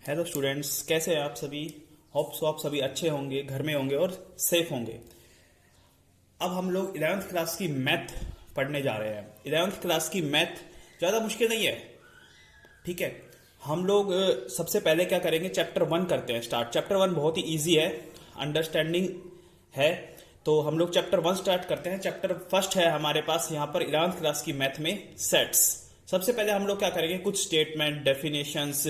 Hello students, कैसे हैं आप सभी। होप सो आप सभी अच्छे होंगे, घर में होंगे और सेफ होंगे। अब हम लोग 11th क्लास की मैथ पढ़ने जा रहे हैं। 11th क्लास की मैथ ज़्यादा मुश्किल नहीं है, ठीक है। हम लोग सबसे पहले क्या करेंगे, चैप्टर 1 करते हैं स्टार्ट। चैप्टर 1 बहुत ही ईजी है, अंडरस्टैंडिंग है। तो हम लोग चैप्टर 1 स्टार्ट करते हैं। चैप्टर फर्स्ट है हमारे पास यहाँ पर 11th क्लास की मैथ में सेट्स। सबसे पहले हम लोग क्या करेंगे, कुछ स्टेटमेंट डेफिनेशंस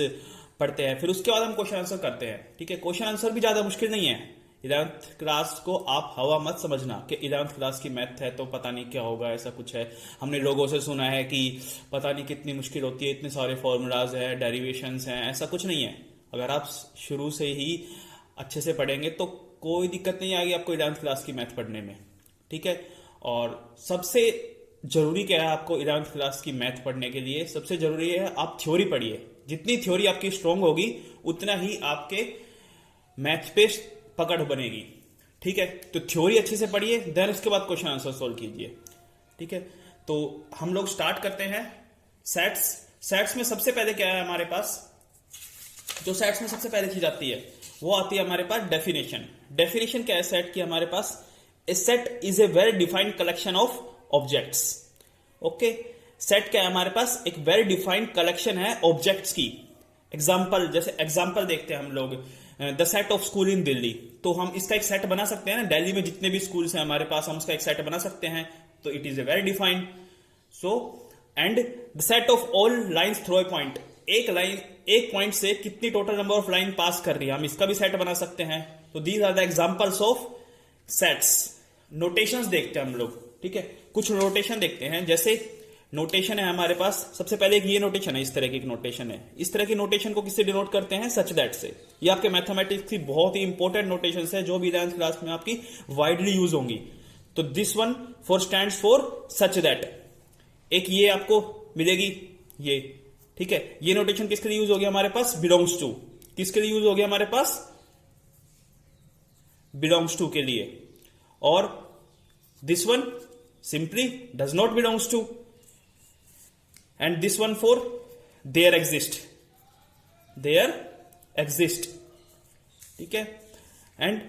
पढ़ते हैं, फिर उसके बाद हम क्वेश्चन आंसर करते हैं, ठीक है। क्वेश्चन आंसर भी ज्यादा मुश्किल नहीं है। 11th क्लास को आप हवा मत समझना कि 11th क्लास की मैथ है तो पता नहीं क्या होगा, ऐसा कुछ है। हमने लोगों से सुना है कि पता नहीं कितनी मुश्किल होती है, इतने सारे फॉर्मूलाज हैं, डेरिवेशंस हैं, ऐसा कुछ नहीं है। अगर आप शुरू से ही अच्छे से पढ़ेंगे तो कोई दिक्कत नहीं आएगी आपको 11th क्लास की मैथ पढ़ने में, ठीक है। और सबसे जरूरी क्या है आपको 11th क्लास की मैथ पढ़ने के लिए, सबसे जरूरी है आप थ्योरी पढ़िए। जितनी थ्योरी आपकी स्ट्रांग होगी उतना ही आपके मैथ पे पकड़ बनेगी, ठीक है। तो थ्योरी अच्छे से पढ़िए, देन उसके बाद क्वेश्चन आंसर सोल्व कीजिए, ठीक है। तो हम लोग स्टार्ट करते हैं सेट्स। सेट्स में सबसे पहले क्या है हमारे पास, जो सेट्स में सबसे पहले चीज आती है वो आती है हमारे पास डेफिनेशन। डेफिनेशन क्या है सेट की हमारे पास, a set is a well defined collection of objects. Okay, set क्या है हमारे पास, एक वेल डिफाइंड कलेक्शन है ऑब्जेक्ट्स की। एग्जाम्पल, जैसे एग्जाम्पल देखते हैं हम लोग, the set of school in Delhi. तो हम इसका एक सेट बना सकते हैं ना, दिल्ली में जितने भी स्कूल्स हैं हमारे पास, हम उसका एक सेट बना सकते हैं। तो it is a well defined. So and the set of all lines through a point, एक लाइन एक पॉइंट से कितनी टोटल नंबर ऑफ लाइन पास कर रही है, हम इसका भी सेट बना सकते हैं। तो these are the examples of sets. Notations देखते हैं हम लोग, ठीक है। कुछ नोटेशन देखते हैं, जैसे नोटेशन है हमारे पास। सबसे पहले एक ये नोटेशन है, इस तरह की एक नोटेशन है। इस तरह की नोटेशन को किससे डिनोट करते हैं, सच दैट से। ये आपके मैथमेटिक्स की बहुत ही इंपॉर्टेंट नोटेशन है जो भी 11th क्लास में आपकी वाइडली यूज होंगी। तो this one for stands for such that. एक ये आपको मिलेगी, ये, ठीक है। ये नोटेशन किसके लिए यूज हो गया हमारे पास, बिलोंग्स टू। किसके लिए यूज हो गया हमारे पास, बिलोंग्स टू के लिए। और this one simply does not belongs to. And this one for there exist, there exist, ठीक है। एंड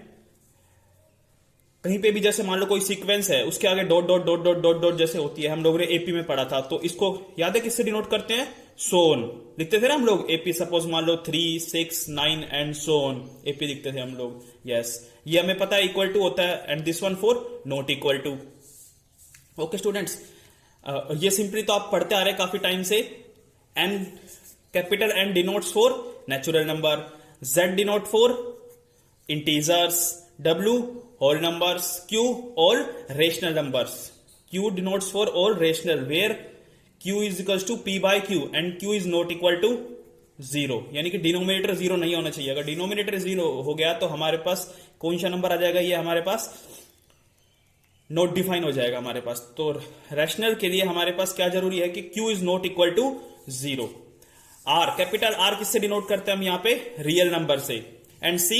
कहीं पे भी जैसे मान लो कोई सीक्वेंस है, उसके आगे dot dot dot dot dot dot जैसे होती है, हम लोगों ने एपी में पढ़ा था, तो इसको याद है किससे डिनोट करते हैं, सोन लिखते थे ना हम लोग। एपी सपोज मान लो 3, 6, 9 एंड सोन, एपी लिखते थे हम लोग। यस, ये हमें पता है इक्वल टू होता है। And this one for not equal to. Okay students, ये सिंपली तो आप पढ़ते आ रहे हैं काफी टाइम से। N, capital N denotes for natural number, Z denote for integers, W whole numbers, Q all rational numbers. Q denotes for all rational, where Q is equal to P by Q and Q is not equal to 0, यानी कि denominator 0 नहीं होना चाहिए। अगर denominator 0 हो गया तो हमारे पास कौन सा नंबर आ जाएगा, ये हमारे पास नॉट डिफाइन हो जाएगा हमारे पास। तो रैशनल के लिए हमारे पास क्या जरूरी है कि Q is not equal to 0। R, capital R किससे डिनोट करते हैं हम यहाँ पे, रियल नंबर से। एंड C,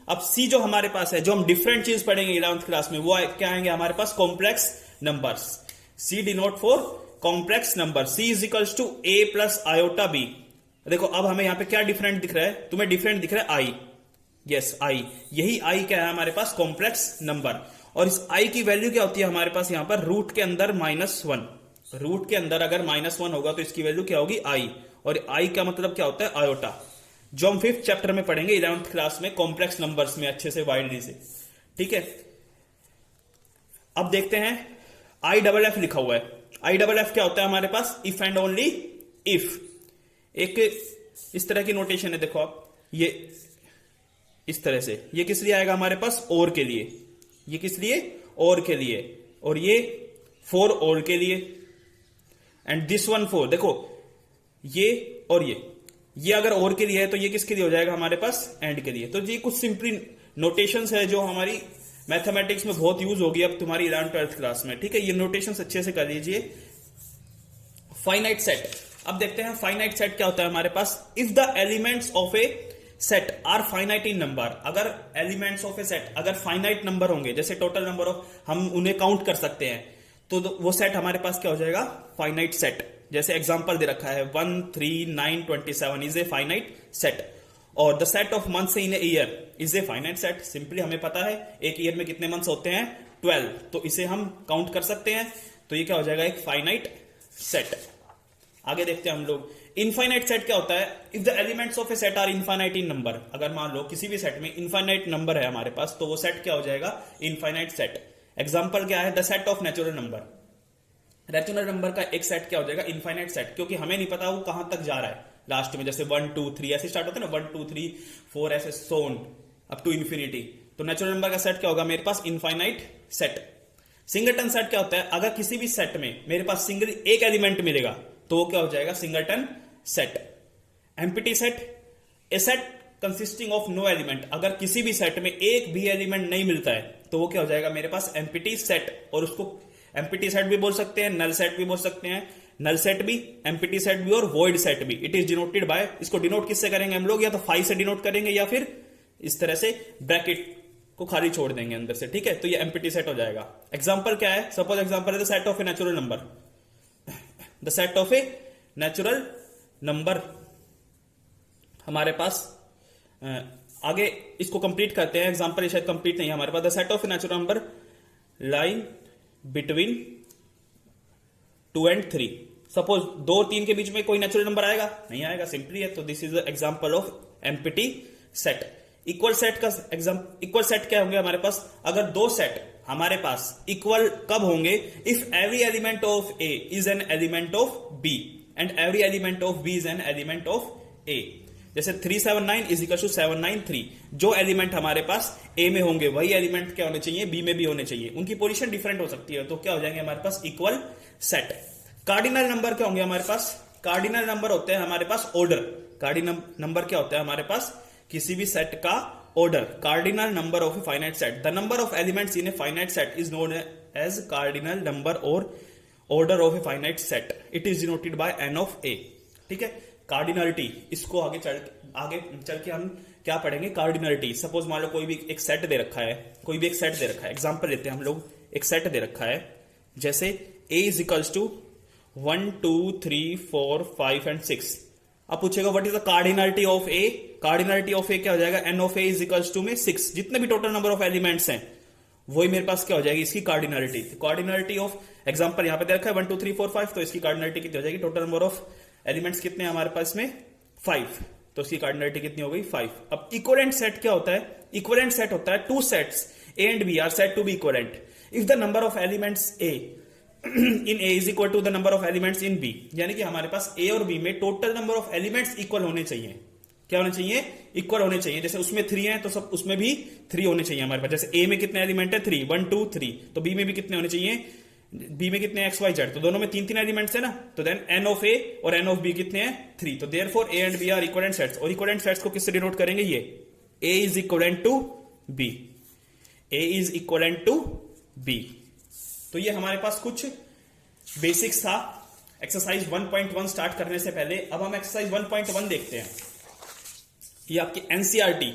अब C जो हमारे पास है, जो हम डिफरेंट चीज पढ़ेंगे 11th क्लास में, वो क्या आएंगे हमारे पास, complex numbers. C denote for complex number. C is equal to A plus iota B। देखो अब हमें यहाँ पे क्या डिफरेंट दिख रहा है, तुम्हें डिफरेंट दिख रहा है I। यस, I, यही I क्या है हमारे पास, कॉम्प्लेक्स नंबर। और इस I की वैल्यू क्या होती है हमारे पास यहाँ पर, रूट के अंदर -1। रूट के अंदर अगर -1 होगा तो इसकी वैल्यू क्या होगी, I। और I का मतलब क्या होता है, आयोटा, जो हम 5th चैप्टर में पढ़ेंगे 11th क्लास में, कॉम्प्लेक्स नंबर्स में अच्छे से वाइडली से, ठीक है। अब देखते हैं IFF लिखा हुआ है। IFF क्या होता है हमारे पास, इफ एंड ओनली इफ। एक इस तरह की नोटेशन है, देखो आप, ये इस तरह से, ये किस लिए आएगा हमारे पास, और के लिए। ये किस लिए, और के लिए। और ये फॉर और के लिए। एंड दिस वन फॉर, देखो ये और ये अगर और के लिए है तो ये किसके लिए हो जाएगा हमारे पास, एंड के लिए। तो ये कुछ सिंपली नोटेशंस है जो हमारी मैथमेटिक्स में बहुत यूज होगी अब तुम्हारी 11th 12th क्लास में, ठीक है। ये नोटेशंस अच्छे से कर लीजिए। फाइनाइट सेट, अब देखते हैं फाइनाइट सेट क्या होता है हमारे पास। If the elements of a set are finite in number, अगर एलिमेंट्स ऑफ ए सेट अगर फाइनाइट नंबर होंगे, जैसे टोटल नंबर ऑफ, हम उन्हें काउंट कर सकते हैं, तो वो सेट हमारे पास क्या हो जाएगा, फाइनाइट सेट। जैसे एग्जांपल दे रखा है 1, 3, 9, 27 इज ए फाइनाइट सेट। और the set of months in a year is a finite set. Simply हमें पता है एक ईयर में कितने मंथ्स होते हैं 12, तो इसे हम काउंट कर सकते हैं, तो ये क्या हो जाएगा एक फाइनाइट सेट। आगे देखते हैं हम लोग इनफाइनाइट सेट क्या होता है। If the elements of a set are infinite in number, अगर मान लो किसी भी सेट में इनफाइनाइट नंबर है हमारे पास तो वो सेट क्या हो जाएगा इनफाइनाइट सेट। एग्जांपल क्या है the set of natural number, natural number का एक सेट क्या हो जाएगा इनफाइनाइट सेट, क्योंकि हमें नहीं पता वो कहां तक जा रहा है लास्ट में, जैसे 1 2 3 ऐसे स्टार्ट होते हैं ना 1 2 3 4 ऐसे सोन अप टू इन्फिनिटी, तो नेचुरल नंबर का सेट क्या होगा मेरे पास इनफाइनाइट सेट। सिंगलटन सेट क्या होता है, अगर किसी भी सेट में मेरे पास सिंगल एक एलिमेंट मिलेगा तो वो क्या हो जाएगा singleton set. Empty set, a set consisting of no element, अगर किसी भी सेट में एक भी एलिमेंट नहीं मिलता है तो वो क्या हो जाएगा मेरे पास एम्प्टी सेट, और उसको एम्प्टी सेट भी बोल सकते हैं, नल सेट भी बोल सकते हैं, नल सेट भी, एम्प्टी सेट भी और वॉइड सेट भी। इट इज डिनोटेड बाय, इसको डिनोट किससे करेंगे हम लोग, या तो 5 से डिनोट करेंगे या फिर इस तरह से ब्रैकेट को खाली छोड़ देंगे अंदर से, ठीक है, तो ये एम्प्टी सेट हो जाएगा। एग्जांपल क्या है, सपोज एग्जांपल है the set of a natural number, the set of a natural number हमारे पास आगे इसको कंप्लीट करते हैं। एग्जांपल ये शायद कंप्लीट नहीं है हमारे पास। The set of a natural number line between 2 and 3, suppose 2 और 3 के बीच में कोई नेचुरल नंबर आएगा नहीं आएगा, सिंपली है, तो this is example of empty set. Equal set का एग्जांपल, इक्वल सेट क्या होंगे हमारे पास, अगर दो सेट हमारे पास इक्वल कब होंगे, if every element of A is an element of B and every element of B is an element of A. जैसे 379 इज इक्वल टू 793, जो एलिमेंट हमारे पास ए में होंगे वही एलिमेंट क्या होने चाहिए बी में भी होने चाहिए, उनकी पोजीशन डिफरेंट हो सकती है, तो क्या हो जाएंगे हमारे पास इक्वल सेट। कार्डिनल नंबर क्या होंगे हमारे पास, कार्डिनल नंबर होते हैं हमारे पास ऑर्डर, कार्डिनल नंबर क्या होता है हमारे पास किसी भी सेट का order, cardinal number of a finite set. The number of elements in a finite set is known as cardinal number और order of a finite set, it is denoted by n of a, ठीक है। Cardinality, इसको आगे चल के हम क्या पढ़ेंगे कार्डिनलिटी। सपोज मान लो कोई भी एक सेट दे रखा है, कोई भी एक सेट दे रखा है, एग्जांपल लेते हैं हम लोग, एक सेट दे रखा है जैसे a is equals to 1 2 3 4 5 and 6। अब पूछेगा what is the cardinality of a, cardinality of a क्या हो जाएगा n of a is equals to में 6, जितने भी टोटल नंबर ऑफ एलिमेंट्स हैं वही मेरे पास क्या हो जाएगी इसकी कार्डिनलिटी। कार्डिनलिटी ऑफ एग्जांपल यहां पे दे रखा है 1 2 3 4 5, तो इसकी कार्डिनलिटी कितनी हो जाएगी, टोटल नंबर ऑफ एलिमेंट्स कितने हमारे पास में 5, तो इसकी कार्डिनलिटी कितनी हो गई 5। अब इक्विवेलेंट सेट क्या होता है, इक्विवेलेंट सेट होता है two sets a and b are said to be equivalent if the number of elements a in a is equal to the number of elements in b, यानी कि हमारे पास a और b में total number of elements equal होने चाहिए, क्या होने चाहिए इक्वल होने चाहिए। जैसे उसमें 3 है तो सब उसमें भी 3 होने चाहिए हमारे पास, जैसे a में कितने एलिमेंट है 3 1 2 3, तो b में भी कितने होने चाहिए, b में कितने x y z, तो दोनों में 3 एलिमेंट्स है ना, तो देन n ऑफ a और n ऑफ b कितने हैं 3, तो therefore a and b are equivalent sets. और इक्विवेलेंट सेट्स को किससे डिनोट करेंगे, ये a is equivalent to b, a is equivalent to b। तो ये हमारे पास कुछ बेसिक्स था एक्सरसाइज 1.1 स्टार्ट करने से पहले। अब हम एक्सरसाइज 1.1 देखते हैं। ये आपकी एनसीईआरटी,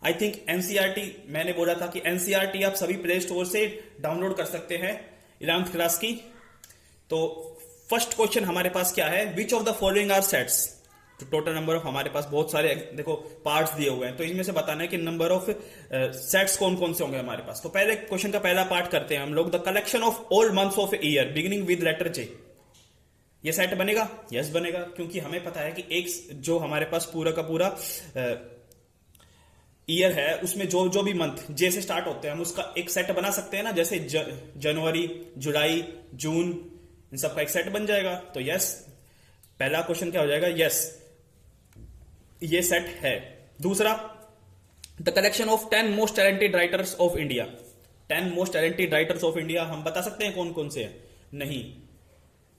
आई थिंक एनसीईआरटी, मैंने बोला था कि एनसीईआरटी आप सभी प्ले स्टोर से डाउनलोड कर सकते हैं 11th क्लास की। तो फर्स्ट क्वेश्चन हमारे पास क्या है, which of the following are sets, तो टोटल नंबर ऑफ हमारे पास बहुत सारे देखो पार्ट्स दिए हुए हैं, तो इनमें से बताना है कि नंबर ऑफ सेट्स कौन कौन से होंगे हमारे पास। तो पहले क्वेश्चन का पहला पार्ट करते हैं हम लोग, the collection of all months of year beginning with letter J, ये सेट बनेगा, यस बनेगा, क्योंकि हमें पता है कि एक जो हमारे पास पूरा का पूरा ईयर है उसमें जो जो भी मंथ जे से स्टार्ट होते हैं हम उसका एक सेट बना सकते हैं ना, जैसे जनवरी जुलाई जून इन सब का एक सेट बन जाएगा, तो यस पहला क्वेश्चन क्या हो जाएगा, यस ये सेट है। दूसरा, the collection of 10 most talented writers of India, 10 most talented writers of India हम बता सकते हैं कौन कौन से हैं, नहीं,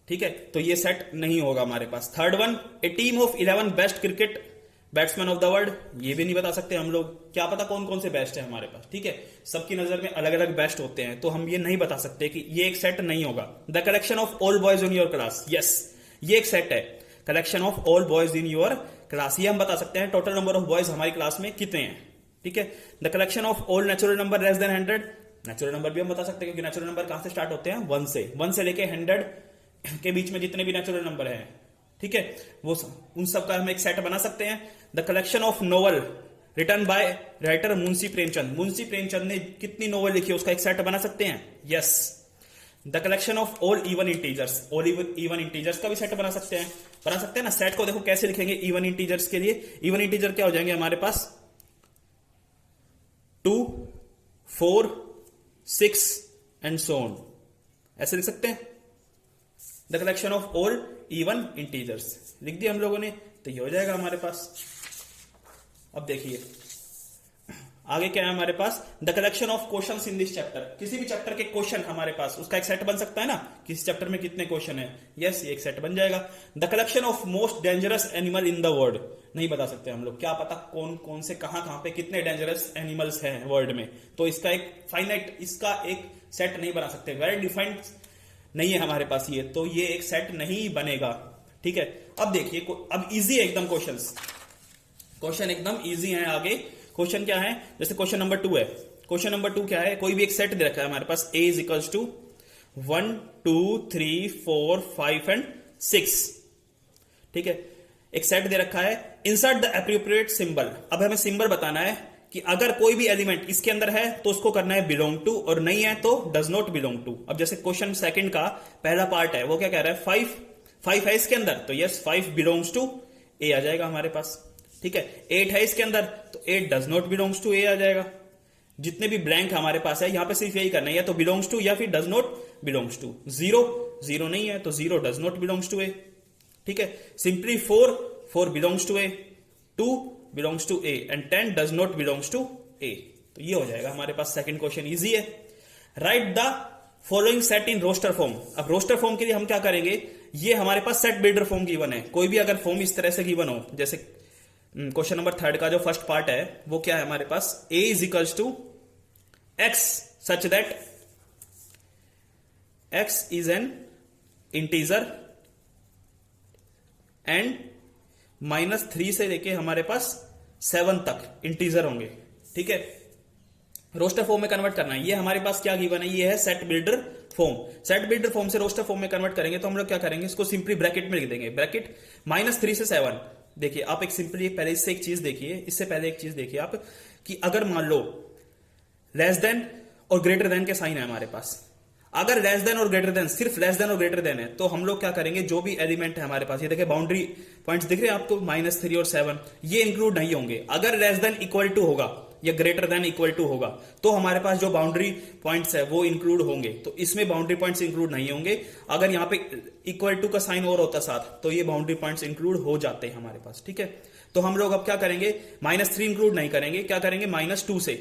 ठीक है, तो ये सेट नहीं होगा हमारे पास। Third one, a team of 11 best cricket batsman of the world, ये भी नहीं बता सकते हम लोग, क्या पता कौन कौन से बेस्ट है हमारे पास, ठीक है, सबकी नजर में अलग अलग बेस्ट होते हैं, तो हम ये नहीं बता सकते कि ये एक सेट नहीं होगा। The collection of all boys in your class, yes ये एक सेट है, collection of all boys in your class, ये हम बता सकते हैं टोटल नंबर ऑफ बॉयज हमारी क्लास में कितने हैं, ठीक है। The collection of all natural number less then 100, natural number भी हम बता सकते हैं क्योंकि नेचुरल नंबर कहां से स्टार्ट होते हैं 1 से लेके 100 के बीच में जितने भी नेचुरल नंबर हैं ठीक है, वो उन सब का हम एक सेट बना सकते हैं। The collection of novel written by writer Munshi Premchand, Munshi Premchand ने कितनी नोवेल लिखी है उसका एक सेट बना सकते हैं। Yes. The collection of all even integers, all even integers का भी सेट बना सकते हैं। बना सकते हैं ना। सेट को देखो कैसे लिखेंगे इवन इंटीजर्स के लिए। इवन इंटीजर क्या हो जाएंगे हमारे पास 2, 4, 6 एंड सो ऑन, ऐसे लिख सकते हैं। The collection of all even integers लिख दिया हम लोगों ने, तो ये हो जाएगा हमारे पास। अब देखिए आगे क्या है हमारे पास, the collection of questions in this chapter, किसी भी चैप्टर के क्वेश्चन हमारे पास उसका एक सेट बन सकता है ना, किसी चैप्टर में कितने क्वेश्चन है। यस, ये एक सेट बन जाएगा। The collection of most dangerous animal in the world, नहीं बता सकते हम लोग, क्या पता कौन कौन से कहां पे कितने डेंजरस एनिमल्स हैं वर्ल्ड में, तो इसका एक फाइनाइट, इसका एक सेट नहीं बना सकते, वेरी डिफाइंड नहीं है हमारे पास ये, तो ये एक सेट नहीं बनेगा। ठीक है, अब देखिए अब इजी है एकदम क्वेश्चन एकदम इजी है। आगे क्वेश्चन क्या है, जैसे क्वेश्चन नंबर 2 है। क्वेश्चन नंबर 2 क्या है, कोई भी एक सेट दे रखा है हमारे पास, a is equals to 1, 2, 3, 4, 5 and 6। ठीक है, एक सेट दे रखा है। इंसर्ट द एप्रोप्रिएट सिंबल, अब हमें सिंबल बताना है कि अगर कोई भी एलिमेंट इसके अंदर है तो उसको करना है बिलोंग टू, और नहीं है तो डज नॉट बिलोंग टू। अब जैसे क्वेश्चन सेकंड का पहला पार्ट है, वो क्या कह रहा है, 5 है इसके अंदर, तो यस 5 बिलोंग्स टू ए आ जाएगा हमारे पास। ठीक है, 8 है इसके अंदर, तो 8 डज नॉट बिलोंग्स टू ए आ जाएगा। जितने भी ब्लैंक हमारे पास है यहां पे सिर्फ यही करना है, या तो बिलोंग्स टू या फिर डज नॉट बिलोंग्स टू। 0 नहीं है तो 0 does not belongs to A. ठीक है, simply 4 belongs to A, 2 belongs to A and 10 does not belongs to A. तो ये हो जाएगा हमारे पास सेकंड क्वेश्चन, इजी है। Write the following set in roster form, अब रोस्टर फॉर्म के लिए हम क्या करेंगे, ये हमारे पास सेट बिल्डर फॉर्म गिवन है। कोई भी अगर फॉर्म इस तरह से गिवन हो, जैसे क्वेश्चन नंबर 3 का जो फर्स्ट पार्ट है वो क्या है हमारे पास, a is equals to x such that x is an integer and -3 से लेके हमारे पास 7 तक इंटीजर होंगे। ठीक है, रोस्टर फॉर्म में कन्वर्ट करना है। ये हमारे पास क्या गिवन है, ये है set builder form. Set builder form से रोस्टर फॉर्म में कन्वर्ट करेंगे तो हम लोग क्या करेंगे, इसको सिंपली ब्रैकेट में लिख देंगे, ब्रैकेट -3 से 7। देखिए आप एक सिंपली पहले इससे एक चीज देखिए, इससे पहले एक चीज देखिए आप, कि अगर मान लो लेस देन और ग्रेटर देन के साइन है हमारे पास, अगर लेस देन और ग्रेटर देन, सिर्फ लेस देन और ग्रेटर देन है, तो हम लोग क्या करेंगे, जो भी एलिमेंट है हमारे पास, ये देखिए बाउंड्री पॉइंट्स दिख रहे हैं आपको -3 और 7, ये इंक्लूड नहीं होंगे। अगर लेस देन इक्वल टू होगा या ग्रेटर देन इक्वल टू होगा तो हमारे पास जो बाउंड्री पॉइंट्स है वो इंक्लूड होंगे, तो इसमें बाउंड्री पॉइंट्स इंक्लूड नहीं होंगे। अगर यहाँ पे इक्वल टू का साइन और होता साथ तो ये बाउंड्री पॉइंट्स इंक्लूड हो जाते हैं हमारे पास। ठीक है, तो हम लोग अब क्या करेंगे, -3 इंक्लूड नहीं करेंगे, क्या करेंगे -2 से।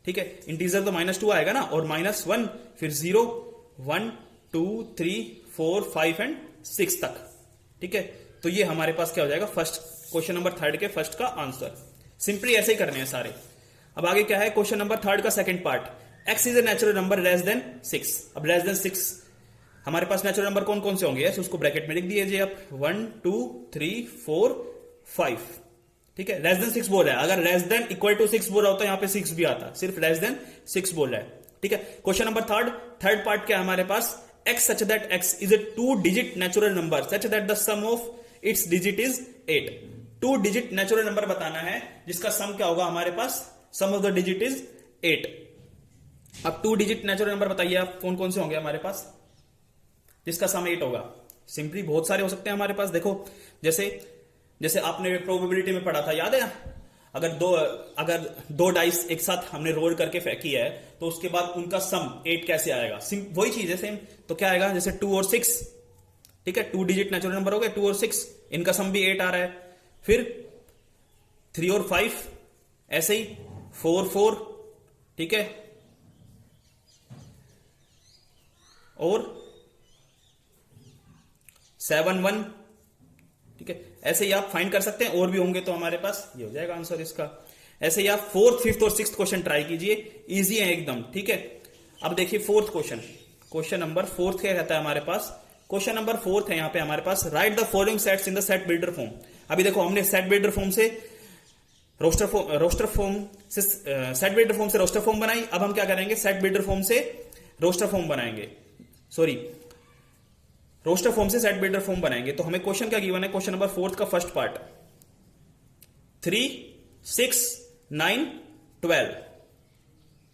ठीक है, इंटीजर तो -2 आएगा ना, और -1 फिर 0, 1, 2, 3, 4, 5 एंड 6 तक। ठीक है, तो ये हमारे पास क्या हो जाएगा, फर्स्ट क्वेश्चन नंबर 3 के फर्स्ट का आंसर। सिंपली ऐसे ही करने हैं सारे। अब आगे क्या है, क्वेश्चन नंबर 3 का second part, x is A natural number less then 6। अब लेस देन 6 हमारे पास नेचुरल नंबर कौन कौन से होंगे, उसको ब्रैकेट में लिख दीजिए आप, 1, 2, 3, 4, 5। ठीक है, लेस देन 6 बोल रहा है, अगर लेस देन इक्वल टू 6 बोल रहा होता है यहाँ पे 6 भी आता, सिर्फ लेस देन 6 बोल रहा है। ठीक है, क्वेश्चन नंबर थर्ड पार्ट क्या है हमारे पास, x such that x is a 2 digit natural number such that the sum of its digit is 8। 2 digit natural number बताना है जिसका सम क्या होगा हमारे पास, sum of the digit is 8। अब 2 डिजिट नेचुरल नंबर बताइए आप कौन कौन से होंगे हमारे पास जिसका सम 8 होगा। सिंपली बहुत सारे हो सकते हैं हमारे पास। देखो जैसे आपने प्रोबेबिलिटी में पढ़ा था, याद है, अगर दो डाइस एक साथ हमने रोल करके फेंकी है तो उसके बाद उनका सम 8 कैसे आएगा, वही चीज है सेम। तो क्या आएगा, जैसे 2 और 6, ठीक है, 2 डिजिट नेचुरल नंबर हो गए, 2 और 6, इनका सम भी 8 आ रहा है। फिर 3 और 5, ऐसे ही 4, ठीक है, और 7, 1, ठीक है। ऐसे ही आप फाइंड कर सकते हैं, और भी होंगे तो हमारे पास ये हो जाएगा आंसर इसका। ऐसे ही आप 4th, 5th और 6th क्वेश्चन ट्राई कीजिए, इजी है एकदम। ठीक है, अब देखिए 4th क्वेश्चन नंबर 4 क्या कहता है हमारे पास, क्वेश्चन नंबर 4 है यहाँ पे हमारे पास, write the following sets in the set builder form. अभी देखो हमने सेट बिल्डर फॉर्म से रोस्टर फॉर्म से सेट बिल्डर फॉर्म से रोस्टर फॉर्म बनाई। अब हम क्या करेंगे, सेट बिल्डर फॉर्म से रोस्टर फॉर्म बनाएंगे, सॉरी रोस्टर फॉर्म से सेट बिल्डर फॉर्म बनाएंगे। तो हमें क्वेश्चन क्या गिवन है, क्वेश्चन नंबर 4 का फर्स्ट पार्ट 3, 6, 9, 12।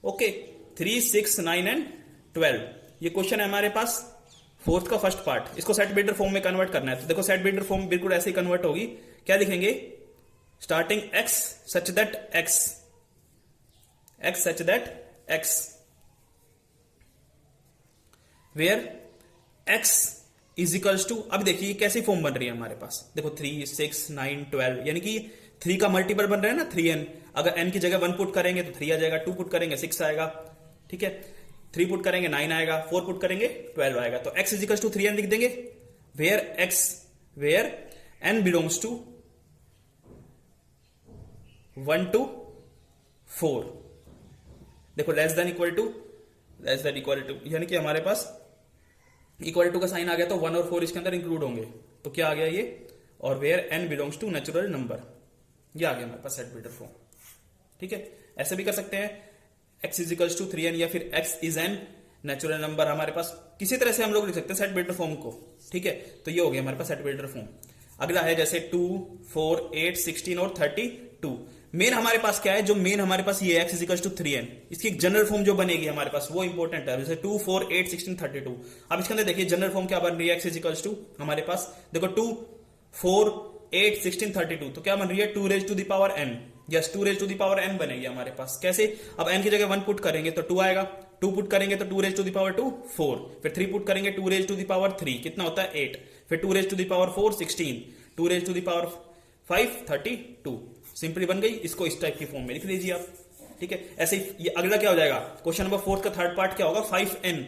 ओके, 3, 6, 9 एंड 12 ये क्वेश्चन है हमारे पास 4th का फर्स्ट पार्ट। इसको सेट बिल्डर फॉर्म में कन्वर्ट करना है। तो देखो सेट बिल्डर फॉर्म बिल्कुल ऐसे ही कन्वर्ट होगी। क्या लिखेंगे, starting x such that x such that x where x is equals to, अब देखिए कैसी फॉर्म बन रही है हमारे पास। देखो 3, 6, 9, 12 यानी कि 3 का मल्टीपल बन रहा है ना 3n। अगर n की जगह 1 पुट करेंगे तो 3 आ जाएगा, 2 पुट करेंगे 6 आएगा, ठीक है, 3 पुट करेंगे 9 आएगा, 4 पुट करेंगे 12 आएगा। तो x is equals to 3n लिख देंगे। Where n belongs to 1 to 4। देखो लेस देन इक्वल टू यानी कि हमारे पास इक्वल टू का साइन आ गया तो 1 और 4 इसके अंदर इंक्लूड होंगे। तो क्या आ गया ये, और where n belongs to natural number, ये आ गया हमारे पास सेट बिल्डर फॉर्म। ठीक है, ऐसे भी कर सकते हैं x is equals to 3n या फिर x is N natural number. हमारे पास किसी तरह से हम लोग लिख सकते हैं सेट बिल्डर फॉर्म को। ठीक है, तो ये हो गया हमारे पास सेट बिल्डर फॉर्म। अगला है जैसे 2, 4, 8, 16 और 32। मेन हमारे पास क्या है, जो मेन हमारे पास ये x is equals to 3n, इसकी एक जनरल फॉर्म जो बनेगी हमारे पास वो इंपॉर्टेंट है। जैसे 2, 4, 8, 16, 32। अब इसके अंदर देखिए जनरल फॉर्म क्या बन रही है, x इज इक्वल्स टू हमारे पास देखो 2, 4, 8, 16, 32। तो क्या बन रही है 2 raise to the power n। Yes, 2 raise to the power n बनेगी हमारे पास। कैसे, अब n की जगह 1 पुट करेंगे तो 2 आएगा, 2 पुट करेंगे तो 2 रेज टू द पावर 2 4, फिर 3 पुट करेंगे 2 रेज टू द पावर 3 कितना होता है 8, फिर 2 raise to the power 4 16, 2 raise to the power 5 32। Simply बन गई। इसको इस टाइप की फॉर्म में लिख लीजिए आप। ठीक है, ऐसे ही ये अगला क्या हो जाएगा, क्वेश्चन नंबर 4 का थर्ड पार्ट क्या होगा, 5n।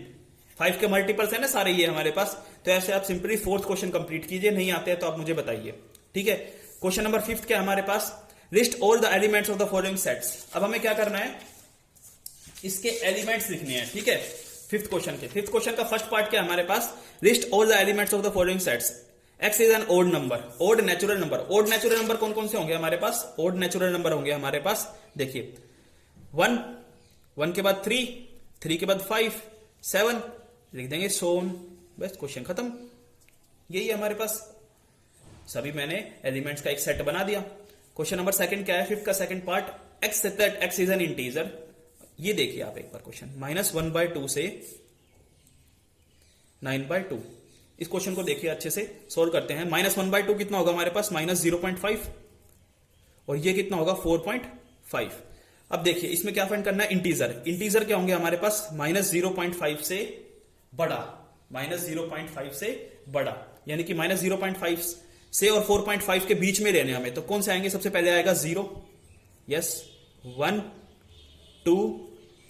5 के मल्टीपल्स है ना सारे ये हमारे पास। तो ऐसे आप सिंपली 4th क्वेश्चन कंप्लीट कीजिए, नहीं आते हैं तो आप मुझे बताइए। ठीक है, क्वेश्चन नंबर 5 क्या हमारे पास, list all the elements of the following sets. अब हमें क्या करना है, इसके एलिमेंट्स लिखने हैं। ठीक है, 5th क्वेश्चन का फर्स्ट पार्ट क्या है हमारे पास, list all the elements of the following sets. x is an odd number, odd natural number. Odd natural number कौन कौन से होंगे हमारे पास, ओड नेचुरल नंबर होंगे हमारे पास। देखिए 1, 1 के बाद 3, 3 के बाद 5, 7 लिख देंगे, सोन, बस क्वेश्चन खत्म। यही है हमारे पास, सभी मैंने एलिमेंट्स का एक सेट बना दिया। क्वेश्चन नंबर 2 क्या है, 5th का second part, x that x is an integer. ये देखिए आप एक बार क्वेश्चन, -1/2 से 9/2। इस क्वेश्चन को देखिए अच्छे से सोल्व करते हैं। -1/2 कितना होगा हमारे पास, -0.5, और ये कितना होगा 4.5। अब देखिए इसमें क्या फाइंड करना है, इंटीजर। इंटीजर क्या होंगे हमारे पास, -0.5 से बड़ा, -0.5 से बड़ा, यानी कि -0.5 से और 4.5 के बीच में रहने हमें। तो कौन से आएंगे, सबसे पहले आएगा 0, यस, 1, 2,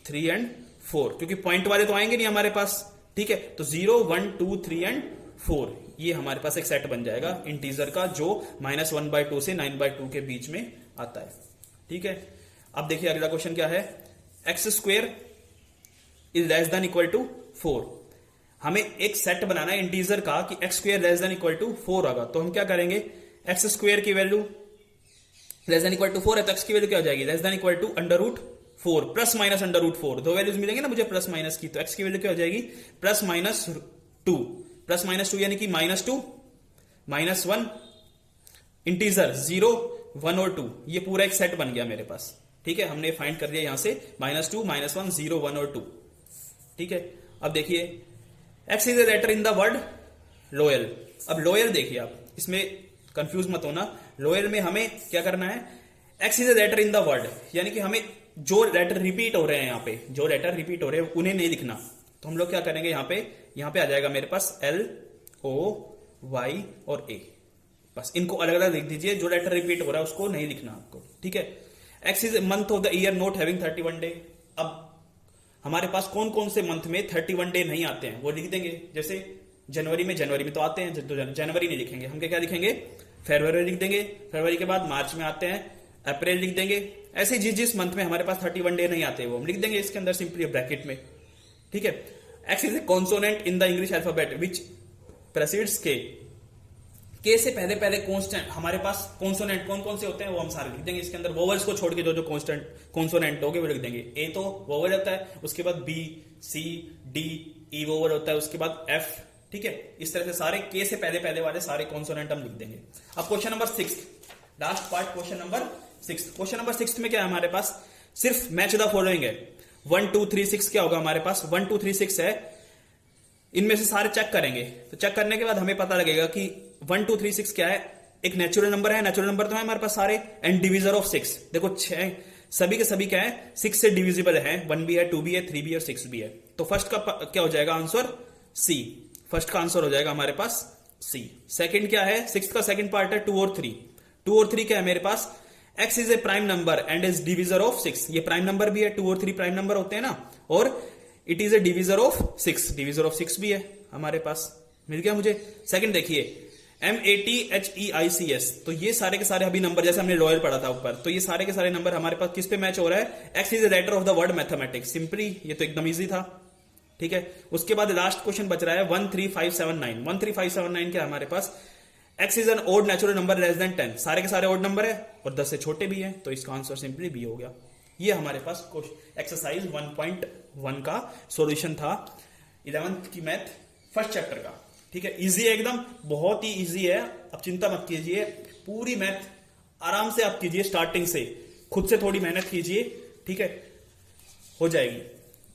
3 एंड 4, क्योंकि पॉइंट वाले तो आएंगे नहीं हमारे पास। ठीक है, तो 0, 1, 2, 3 एंड 4 ये हमारे पास एक सेट बन जाएगा इंटीजर का, जो -1/2 से 9/2 के बीच में आता है। ठीक है, अब देखिए अगला क्वेश्चन क्या है, x² is less than equal to 4। हमें एक सेट बनाना है इंटीजर का कि x² less than equal to 4 होगा। तो हम क्या करेंगे, x² की value less than equal to 4 है तो x की वैल्यू क्या हो जाएगी, less than equal to √4 plus minus √4। दो वैल्यूज मिलेंगे ना मुझे प्लस माइनस की, तो x की वैल्यू क्या हो जाएगी, +-2, +-2 यानी कि -2, -1, इंटीजर 0, 1 और 2, ये पूरा एक सेट बन गया मेरे पास। ठीक है, हमने फाइंड कर लिया यहां से -2, -1, 0, 1 और 2। ठीक है, अब देखिए x is a letter in the word loyal. अब लोयल देखिए आप, इसमें कंफ्यूज मत होना। लोयल में हमें क्या करना है, x is a letter in the word, यानी कि हमें जो लेटर रिपीट हो रहे हैं, यहाँ पे जो लेटर रिपीट हो रहे हैं उन्हें नहीं लिखना। तो हम लोग क्या करेंगे, यहाँ पे आ जाएगा मेरे पास L, O, Y और A। बस इनको अलग अलग लिख दीजिए, जो लेटर रिपीट हो रहा है उसको नहीं लिखना आपको। ठीक है, x is month of the year not having 31 day. अब हमारे पास कौन कौन से मंथ में 31 डे नहीं आते हैं वो लिख देंगे। जैसे जनवरी में तो आते हैं, तो जनवरी नहीं लिखेंगे, हम क्या लिखेंगे, फरवरी लिख देंगे। फरवरी के बाद मार्च में आते हैं, अप्रैल लिख देंगे। ऐसे जिस मंथ में हमारे पास 31 डे नहीं आते वो हम लिख देंगे इसके अंदर सिंपली ब्रैकेट में। ठीक है, x is a consonant in the English alphabet which precedes K से पहले कॉन्स्टेंट। हमारे पास कॉन्सोनेंट कौन कौन से होते हैं वो हम सारे लिख देंगे इसके अंदर। वोवल्स को छोड़ के जो कॉन्सोनेंट होंगे वो लिख देंगे। ए तो वोवल होता है, उसके बाद B, C, D, E vowel होता है, उसके बाद F, ठीक है, इस तरह से सारे के से पहले पहले वाले सारे कॉन्सोनेंट हम लिख देंगे। अब question number 6, last part, question number 6। Question number 6 में क्या है हमारे पास, सिर्फ मैच द फॉलोइंग है। 1 2 3 6 क्या होगा हमारे पास, 1 2 3 6 है, इनमें से सारे चेक करेंगे। तो चेक करने के बाद हमें पता लगेगा कि 1 2 3 6 क्या है, एक नेचुरल नंबर है, नेचुरल नंबर तो है हमारे पास सारे, एंड डिविजर ऑफ 6। देखो 6 सभी के सभी क्या है, 6 से डिविजिबल है, 1 भी है, 2 भी है, 3 भी है और 6 भी है। तो फर्स्ट का क्या हो जाएगा आंसर, सी। फर्स्ट का आंसर हो जाएगा हमारे पास सी। सेकंड क्या है, 6 का सेकंड पार्ट है 2 और 3। 2 और 3 क्या है मेरे पास, x is A prime number and is divisor of 6। ये प्राइम नंबर भी है, 2 और 3 प्राइम नंबर होते हैं ना, और it is a divisor of 6, divisor of 6 भी है हमारे पास। मिल गया मुझे। सेकंड देखिए, MATHEICS, तो ये सारे के सारे अभी नंबर जैसे हमने लॉयल पढ़ा था ऊपर, तो ये सारे के सारे नंबर हमारे पास किस पे मैच हो रहा है, x is the letter of the word mathematics. Simply ये तो एकदम इजी था, ठीक है। उसके बाद लास्ट क्वेश्चन बच रहा है 13579। 13579 क्या हमारे पास, x is an odd natural number less than 10। सारे के सारे ओड नंबर है और 10 से छोटे भी है, तो इसका आंसर सिंपली बी हो गया। ये हमारे पास एक्सरसाइज 1.1 का सॉल्यूशन था 11th की मैथ फर्स्ट चैप्टर का, ठीक है। इजी है एकदम, बहुत ही इजी है, अब चिंता मत कीजिए, पूरी मैथ आराम से आप कीजिए, स्टार्टिंग से खुद से थोड़ी मेहनत कीजिए, ठीक है, हो जाएगी।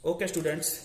Okay students.